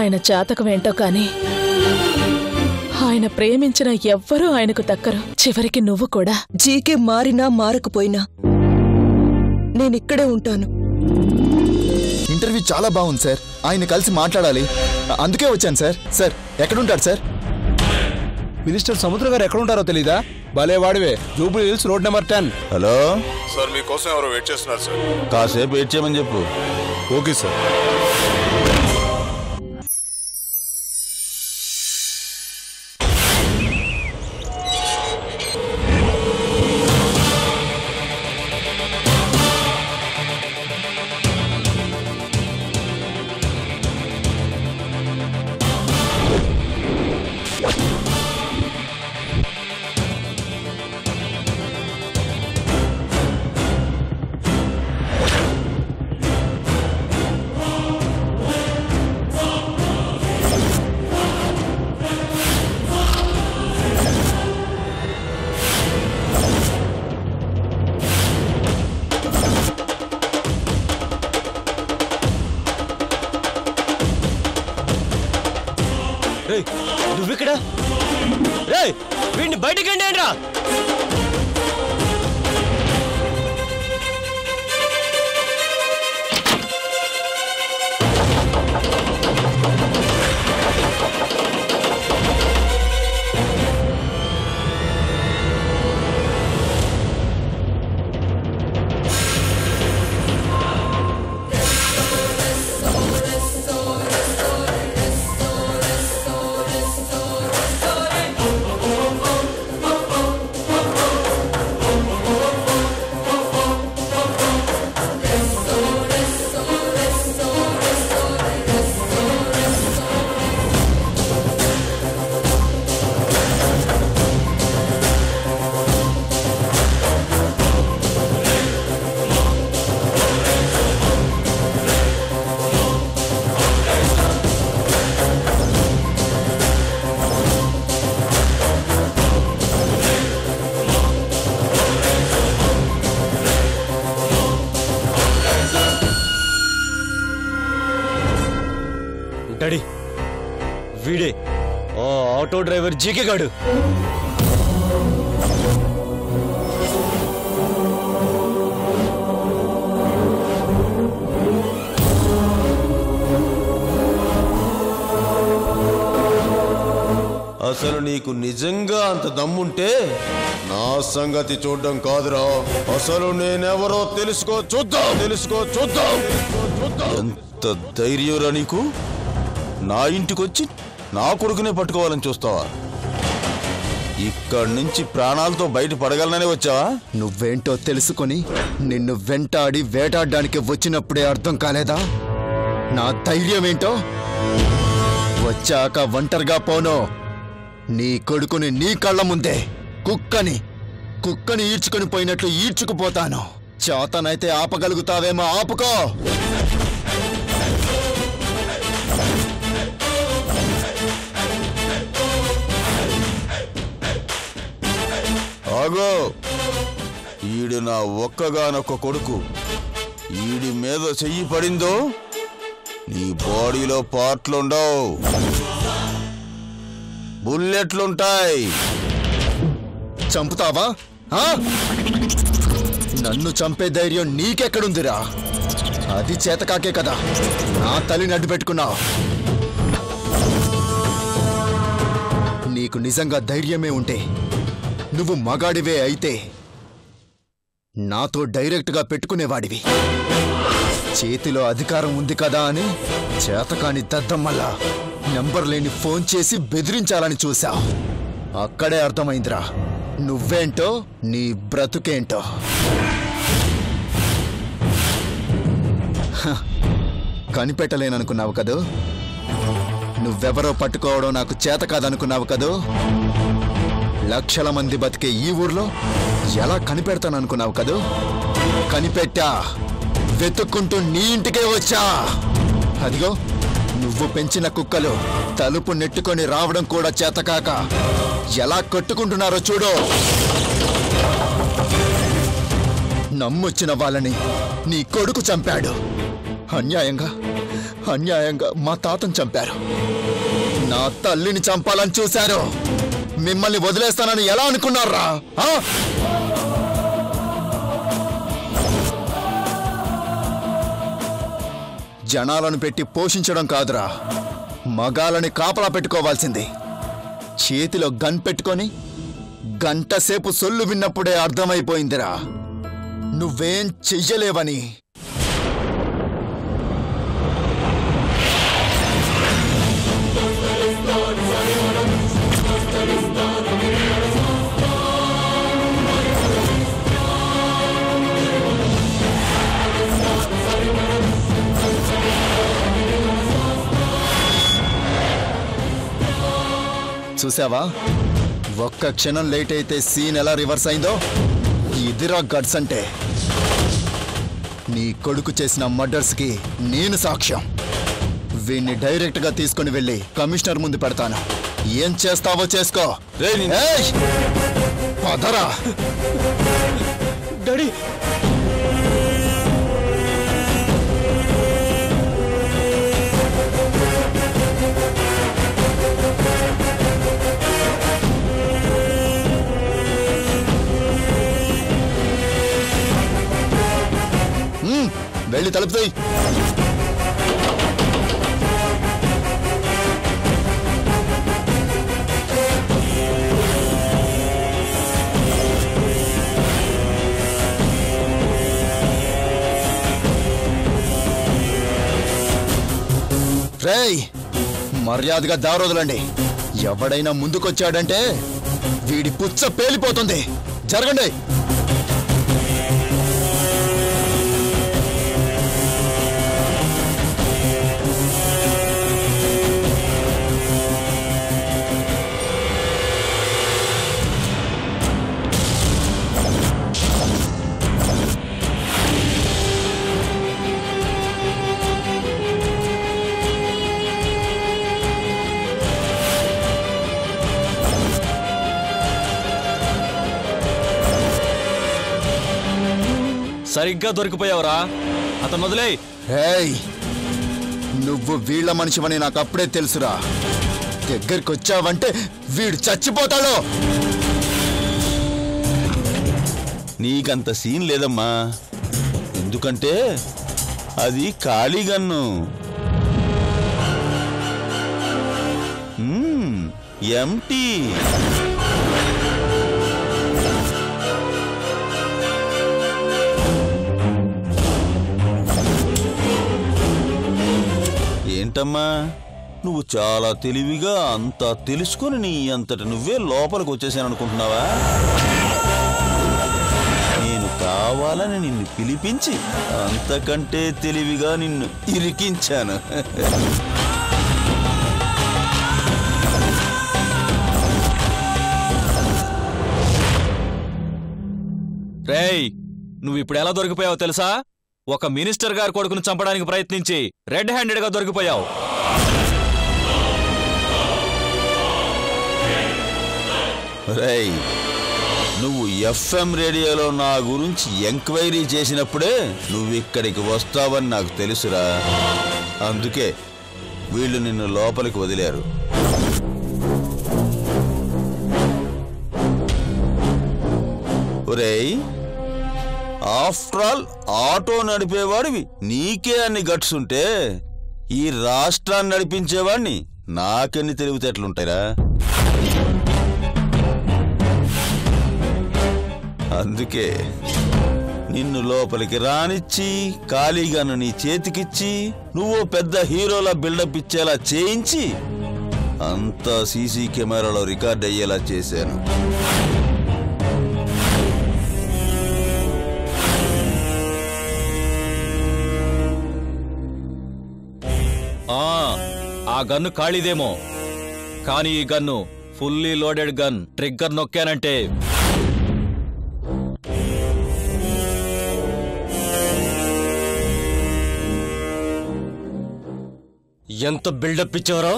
ఆయన జాతకమేంటో కాని ఆయన ప్రేమించిన ఎవ్వరూ ఆయనకు దక్కరు. చివరికి నువ్వు కూడా. జీకే మారినా మారకపోయినా నేనిక్కడే ఉంటాను. ఇంటర్వ్యూ చాలా బాగుంది సార్. ఆయన కలిసి మాట్లాడాలి, అందుకే వచ్చాను సార్. సార్ ఎక్కడుంటారు సార్? మినిస్టర్ సముద్ర గారు ఎక్కడుంటారో తెలీదా? భలే వాడివే. Jubilee Hills road number 10. Hello sir, మీకోసం ఎవరో వెయిట్ చేస్తున్నారు సార్. కాసేపు వెయిట్ చేయమని చెప్పు. Okay sir. నువ్విక్కడ వీడిని బయటికి రా. డాడీ, వీడే ఆటో డ్రైవర్ జీకే గాడు. అసలు నీకు నిజంగా అంత దమ్ముంటే నా సంగతి చూడడం కాదురా, అసలు నేనెవరో తెలుసుకో చూద్దాం. ఎంత ధైర్యంరా నీకు? నా ఇంటికొచ్చి నా కొడుకునే పట్టుకోవాలని చూస్తావా? ఇక్కడి నుంచి ప్రాణాలతో బయట పడగలననే వచ్చావా? నువ్వేంటో తెలుసుకొని నిన్ను వెంటాడి వేటాడడానికి వచ్చినప్పుడే అర్థం కాలేదా నా ధైర్యం ఏంటో? వచ్చాక ఒంటరిగా పోను. నీ కొడుకుని నీ కళ్ళ ముందే కుక్కని ఈడ్చుకుని పోయినట్లు ఈడ్చుకుపోతాను. చేతనైతే ఆపగలుగుతావేమో ఆపుకో. ఆగో, ఈడు నా ఒక్కగానొక్క కొడుకు. ఈడి మీద చెయ్యి పడిందో నీ బాడీలో పార్ట్లుండవు, బుల్లెట్లుంటాయి. చంపుతావా? నన్ను చంపే ధైర్యం నీకెక్కడుందిరా? అది చేతకాకే కదా నా తల్లిని అడ్డు పెట్టుకున్నావు. నీకు నిజంగా ధైర్యమే ఉంటే, నువ్వు మగాడివే అయితే నాతో డైరెక్ట్గా పెట్టుకునేవాడివి. చేతిలో అధికారం ఉంది కదా అని చేతకాని దద్దమ్మల్లా నంబర్ లేని ఫోన్ చేసి బెదిరించాలని చూశావు. అక్కడే అర్థమైందిరా నువ్వేంటో, నీ బ్రతుకేంటో. కనిపెట్టలేననుకున్నావు కదూ? నువ్వెవరో పట్టుకోవడం నాకు చేత కాదనుకున్నావు కదూ? లక్షల మంది బతికే ఈ ఊర్లో ఎలా కనిపెడతాననుకున్నావు కదూ? కనిపెట్టా, వెతుక్కుంటూ నీ ఇంటికే వచ్చా. అదిగో నువ్వు పెంచిన కుక్కలు తలుపు నెట్టుకొని రావడం కూడా చేతకాక ఎలా కొట్టుకుంటున్నారో చూడు. నమ్మొచ్చిన వాళ్ళని నీ కొడుకు చంపాడు. అన్యాయంగా మా తాతను చంపారు. నా తల్లిని చంపాలని చూశారు. మిమ్మల్ని వదిలేస్తానని ఎలా అనుకున్నారా? జనాలను పెట్టి పోషించడం కాదురా, మగాలని కాపలా పెట్టుకోవాల్సింది. చేతిలో గన్ పెట్టుకొని గంటసేపు సొల్లు విన్నప్పుడే అర్థమైపోయిందిరా నువ్వేం చెయ్యలేవని. చూసావా, ఒక్క క్షణం లేట్ అయితే సీన్ ఎలా రివర్స్ అయిందో? ఇదిరా గడ్స్ అంటే. నీ కొడుకు చేసిన మర్డర్స్కి నేను సాక్ష్యం. వీణ్ణి డైరెక్ట్గా తీసుకుని వెళ్ళి కమిషనర్ ముందు పెడతాను. ఏం చేస్తావో చేసుకో. ఏయ్! పదరా. డాడీ వెళ్ళి తలుపుతాయి. రేయ్, మర్యాదగా దారోదులండి. ఎవడైనా ముందుకొచ్చాడంటే వీడి పుచ్చ పేలిపోతుంది. జరగండి. సరిగ్గా దొరికిపోయావురా. అతను మొదలై. హేయ్, నువ్వు వీళ్ళ మనిషివని నాకు అప్పుడే తెలుసురా. దగ్గరికి వచ్చావంటే వీడు చచ్చిపోతాడు. నీకంత సీన్ లేదమ్మా, ఎందుకంటే అది ఖాళీ గన్ను. ఎంటీ. ఏంటమ్మా, నువ్వు చాలా తెలివిగా అంతా తెలుసుకుని నీ అంతట నువ్వే లోపలికి వచ్చేసాననుకుంటున్నావా? నేను కావాలని నిన్ను పిలిపించి అంతకంటే తెలివిగా నిన్ను ఇరికించాను. రేయ్, నువ్వు ఇప్పుడు ఎలా దొరికిపోయావో తెలుసా? ఒక మినిస్టర్ గారి కొడుకును చంపడానికి ప్రయత్నించి రెడ్ హ్యాండెడ్ గా దొరికిపోయావు. రేయ్, నువ్వు ఎఫ్ఎం రేడియోలో నా గురించి ఎంక్వైరీ చేసినప్పుడే నువ్వు ఇక్కడికి వస్తావని నాకు తెలుసురా. అందుకే వీళ్ళు నిన్ను లోపలికి వదిలారు. ఒరేయ్, ఆఫ్టర్ ఆల్ ఆటో నడిపేవాడివి నీకే అన్ని గట్స్ ఉంటే ఈ రాష్ట్రాన్ని నడిపించేవాడిని నాకెన్ని తెలివితేటలుంటాయిరా. అందుకే నిన్ను లోపలికి రానిచ్చి ఖాళీగాను నీ చేతికిచ్చి నువ్వు పెద్ద హీరోలా బిల్డప్ ఇచ్చేలా చేయించి అంతా సీసీ కెమెరాలో రికార్డ్ అయ్యేలా చేశాను. ఆ గన్ను ఖాళీదేమో, కానీ ఈ gun fully loaded gun. Trigger నొక్కానంటే ఎంత బిల్డప్ ఇచ్చారో.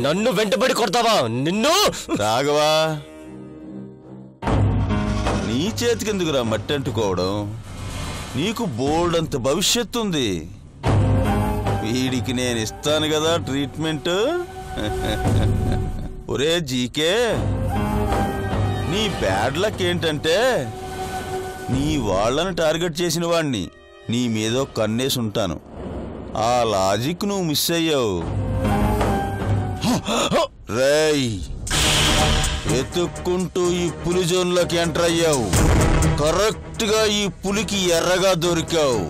నన్ను వెంటబడి కొడతావా? నిన్ను రాఘవా, నీ చేతికెందుకురా మట్టి అంటుకోవడం? నీకు బోల్డ్ అంత భవిష్యత్తు ఉంది. వీడికి నేను ఇస్తాను కదా ట్రీట్మెంట్. ఒరే జీకే, నీ బ్యాడ్ లక్ ఏంటంటే నీ వాళ్ళని టార్గెట్ చేసిన వాణ్ణి నీ మీద కన్నేసి ఉంటాను. ఆ లాజిక్ నువ్వు మిస్ అయ్యావు. రేయ్, వెతుక్కుంటూ ఈ పులి జోన్లోకి ఎంటర్ అయ్యావు. కరెక్ట్ గా ఈ పులికి ఎర్రగా దొరికావు.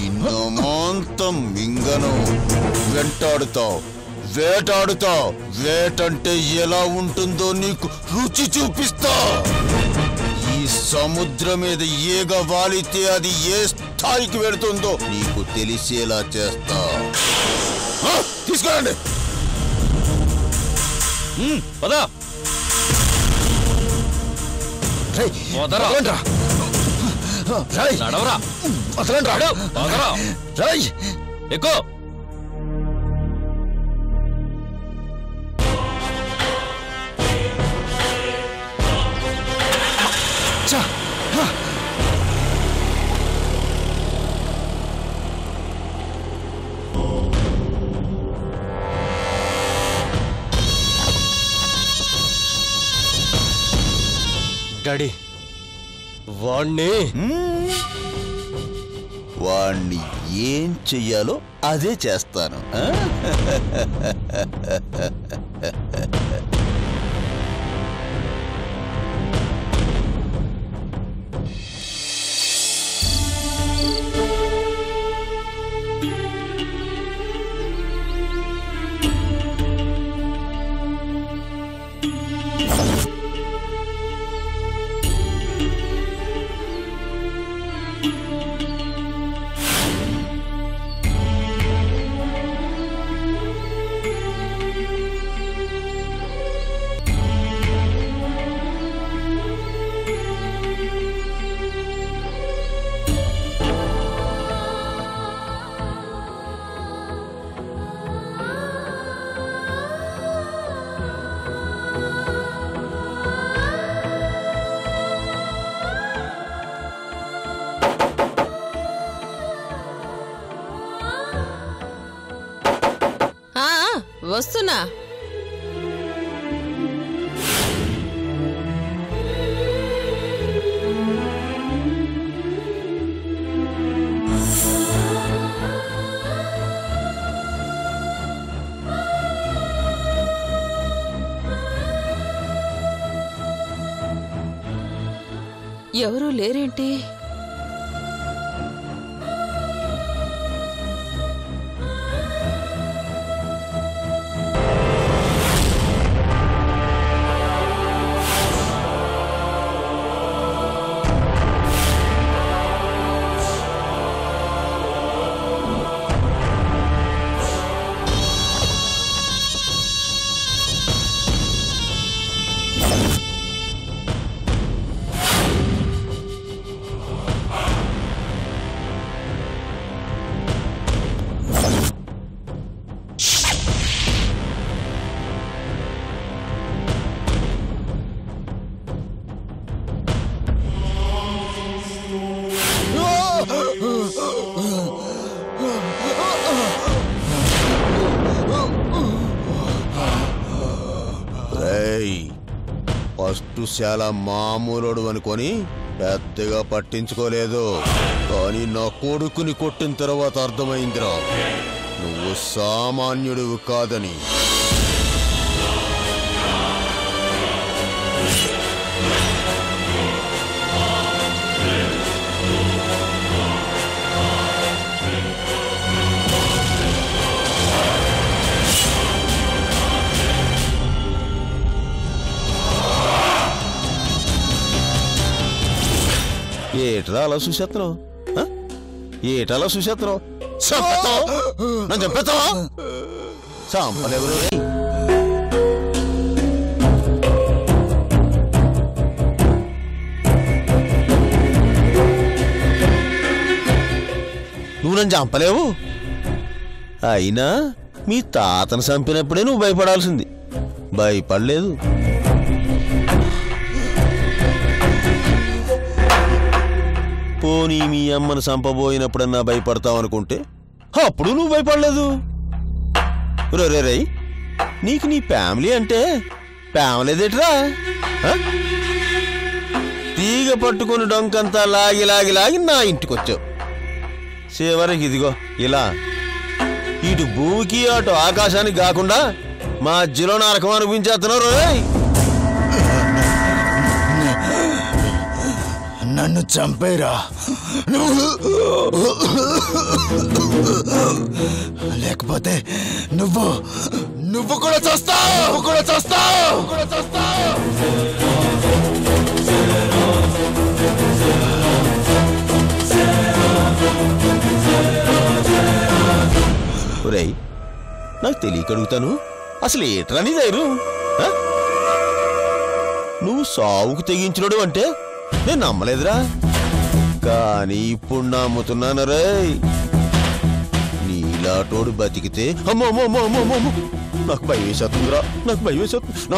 ఇన్నమాంతం మింగను, వెంటాడుతావు, వేటాడుతావు. వేటంటే ఎలా ఉంటుందో నీకు రుచి చూపిస్తా. ఈ సముద్రం మీద ఏగ వాలితే అది ఏ స్థాయికి వెళుతుందో నీకు తెలిసేలా చేస్తా. తీసుకురండి. పదా ఎక్కువ డాడీ, వాణ్ణి ఏం చెయ్యాలో అదే చేస్తాను. వస్తున్నా. ఎవరూ లేరేంటి? ఫస్ట్ చాలా మామూలుడు అనుకొని పెద్దగా పట్టించుకోలేదు. కానీ నా కొడుకుని కొట్టిన తర్వాత అర్థమైందిరా నువ్వు సామాన్యుడివి కాదని. ఏట్రా అలా చూసేస్తున్నావు? ఏటలా చూసేస్తున్నావు? నన్ను చంపేస్తావా? చంపలేవు. నువ్వు నన్ను చంపలేవు. అయినా మీ తాతను చంపినప్పుడే నువ్వు భయపడాల్సింది. భయపడలేదు. పోనీ మీ అమ్మను చంపబోయినప్పుడన్నా భయపడతావు అనుకుంటే అప్పుడు నువ్వు భయపడలేదు. రే రై, నీకు నీ ఫ్యామిలీ అంటే ఫ్యామిలీదేట్రా? తీగ పట్టుకుని డొంకంతా లాగి లాగి లాగి నా ఇంటికొచ్చావు. చివరికి ఇదిగో ఇలా ఇటు భూమికి అటు ఆకాశానికి కాకుండా మధ్యలో నరకం అనిపించేస్తున్నారు. నన్ను చంపేరా, లేకపోతే నువ్వు కూడా చేస్తావు. ఒరేయ్, నాకు తెలియక అడుగుతాను, అసలు ఏట్రా నీ ధైర్యం? నువ్వు సావుకు తెగించినడు అంటే నేను నమ్మలేదురా, కానీ ఇప్పుడు నమ్ముతున్నాను. రే, నీలాటోడు బతికితే అమ్మో నాకు భయం వేసేస్తుందిరా, నాకు భయం వేసేస్తుంది.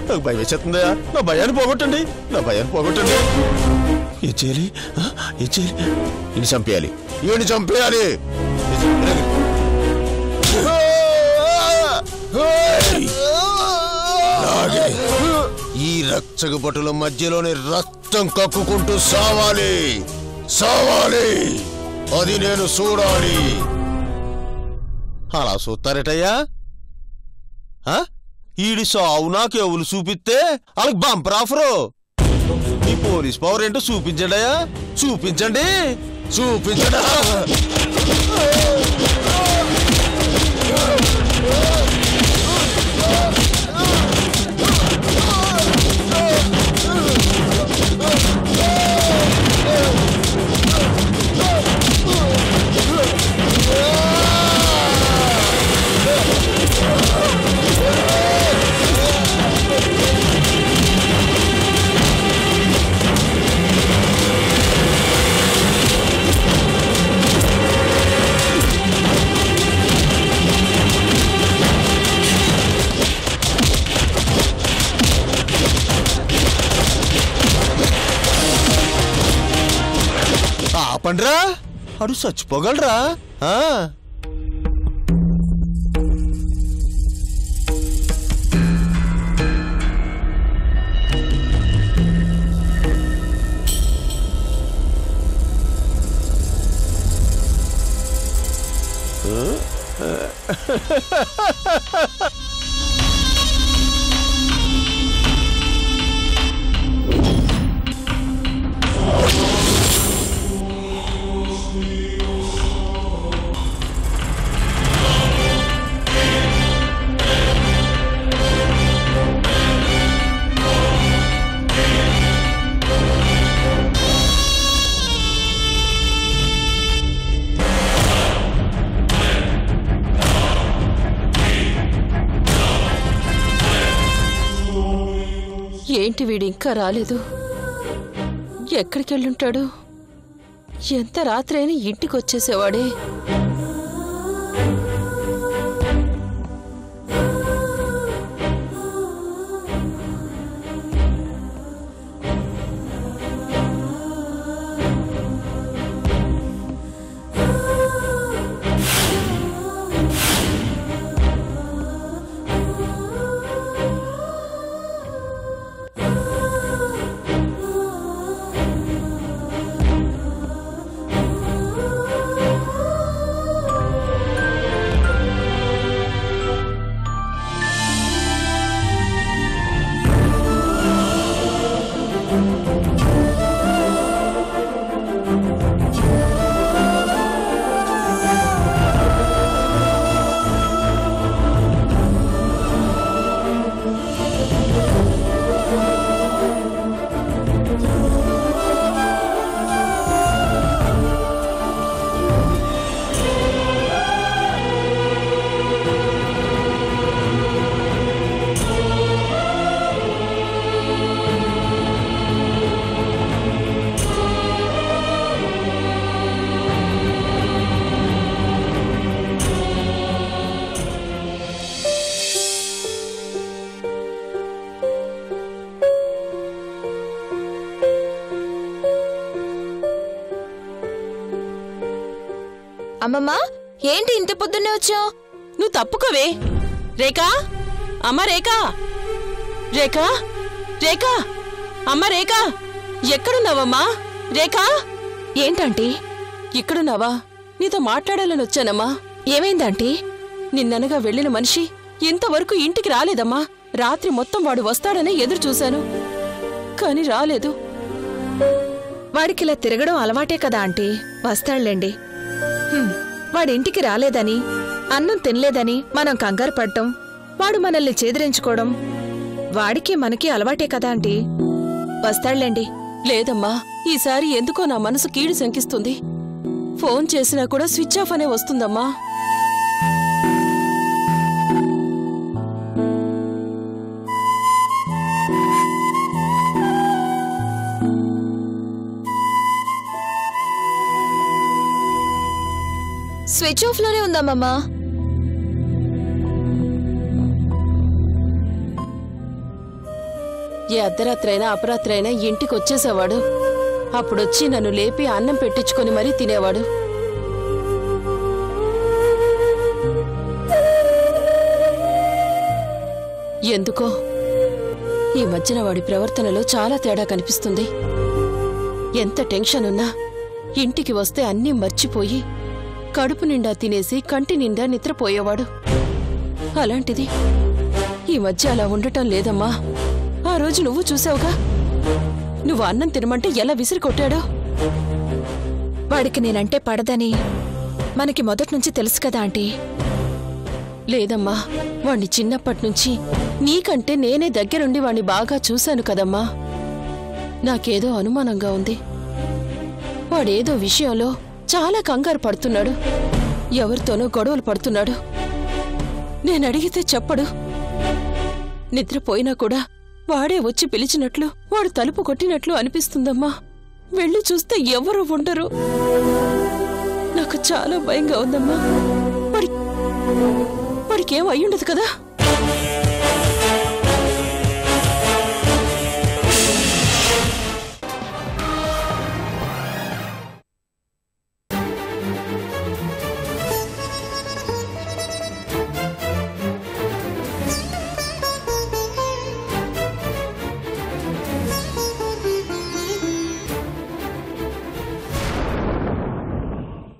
నాకు భయం వేసేస్తుందా? నా భయాన్ని పోగొట్టండి. ఏం చేయాలి? ఈయన చంపేయాలి. ఈ రక్షక పటుల మధ్యలోనే రక్తం కక్కుకుంటూ సావాలి. అది నేను చూడాలి. అలా చూస్తారటయ్యా? ఈడి సావు నాకెవులు చూపిస్తే వాళ్ళకి బంపర్ ఆఫరు. ఈ పోలీస్ పవర్ ఏంటో చూపించండియా, చూపించండి. ఆపండ్రా, అడు చచ్చిపోగలరా? ఏంటి వీడు ఇంకా రాలేదు? ఎక్కడికి వెళ్ళుంటాడు? ఎంత రాత్రి అయినా ఇంటికి వచ్చేసేవాడే. అమ్మమ్మ, ఏంటి ఇంత పొద్దున్నే వచ్చావు? నువ్వు తప్పుకోవే. రేఖా, అమ్మ రేఖా, రేఖా, రేఖా, అమ్మ రేఖా, ఎక్కడున్నావమ్మా? రేఖా, ఏంటంటీ? ఇక్కడున్నావా? నీతో మాట్లాడాలని వచ్చానమ్మా. ఏమైందంటీ? నిన్ననగా వెళ్ళిన మనిషి ఇంతవరకు ఇంటికి రాలేదమ్మా. రాత్రి మొత్తం వాడు వస్తాడని ఎదురు చూశాను, కాని రాలేదు. వాడికిలా తిరగడం అలవాటే కదా ఆంటీ, వస్తాడులేండి. వాడింటికి రాలేదని, అన్నం తినలేదని మనం కంగారు పడ్డం, వాడు మనల్ని చేదిరించుకోవడం వాడికి మనకి అలవాటే కదా ఆంటీ, వస్తాడులేండి. లేదమ్మా, ఈసారి ఎందుకో నా మనసు కీడు శంకిస్తుంది. ఫోన్ చేసినా కూడా స్విచ్ ఆఫ్ అనే వస్తుందమ్మా. స్విచ్ ఆఫ్ లోనే ఉందమ్మమ్మా. ఏ అర్ధరాత్రైనా అపరాత్రైనా ఇంటికొచ్చేసేవాడు. అప్పుడొచ్చి నన్ను లేపి అన్నం పెట్టించుకొని మరీ తినేవాడు. ఎందుకో ఈ మధ్యన వాడి ప్రవర్తనలో చాలా తేడా కనిపిస్తుంది. ఎంత టెన్షన్ ఉన్నా ఇంటికి వస్తే అన్నీ మర్చిపోయి కడుపు నిండా తినేసి కంటి నిండా నిద్రపోయేవాడు. అలాంటిది ఈ మధ్య అలా ఉండటం లేదమ్మా. ఆ రోజు నువ్వు చూసావుగా, నువ్వు అన్నం తినమంటే ఎలా విసిరి కొట్టాడో. వాడికి నేనంటే పడదని మనకి మొదట్నుంచి తెలుసు కదా ఆంటీ. లేదమ్మా, వాణ్ణి చిన్నప్పటినుంచి నీకంటే నేనే దగ్గరుండి వాణ్ణి బాగా చూశాను కదమ్మా. నాకేదో అనుమానంగా ఉంది. వాడేదో విషయంలో చాలా కంగారు పడుతున్నాడు, ఎవరితోనో గొడవలు పడుతున్నాడు. నేనడిగితే చెప్పడు. నిద్రపోయినా కూడా వాడే వచ్చి పిలిచినట్లు, వాడు తలుపు కొట్టినట్లు అనిపిస్తుందమ్మా. వెళ్ళి చూస్తే ఎవరు ఉండరు. నాకు చాలా భయంగా ఉందమ్మా. వాడికేం అయ్యుండదు కదా.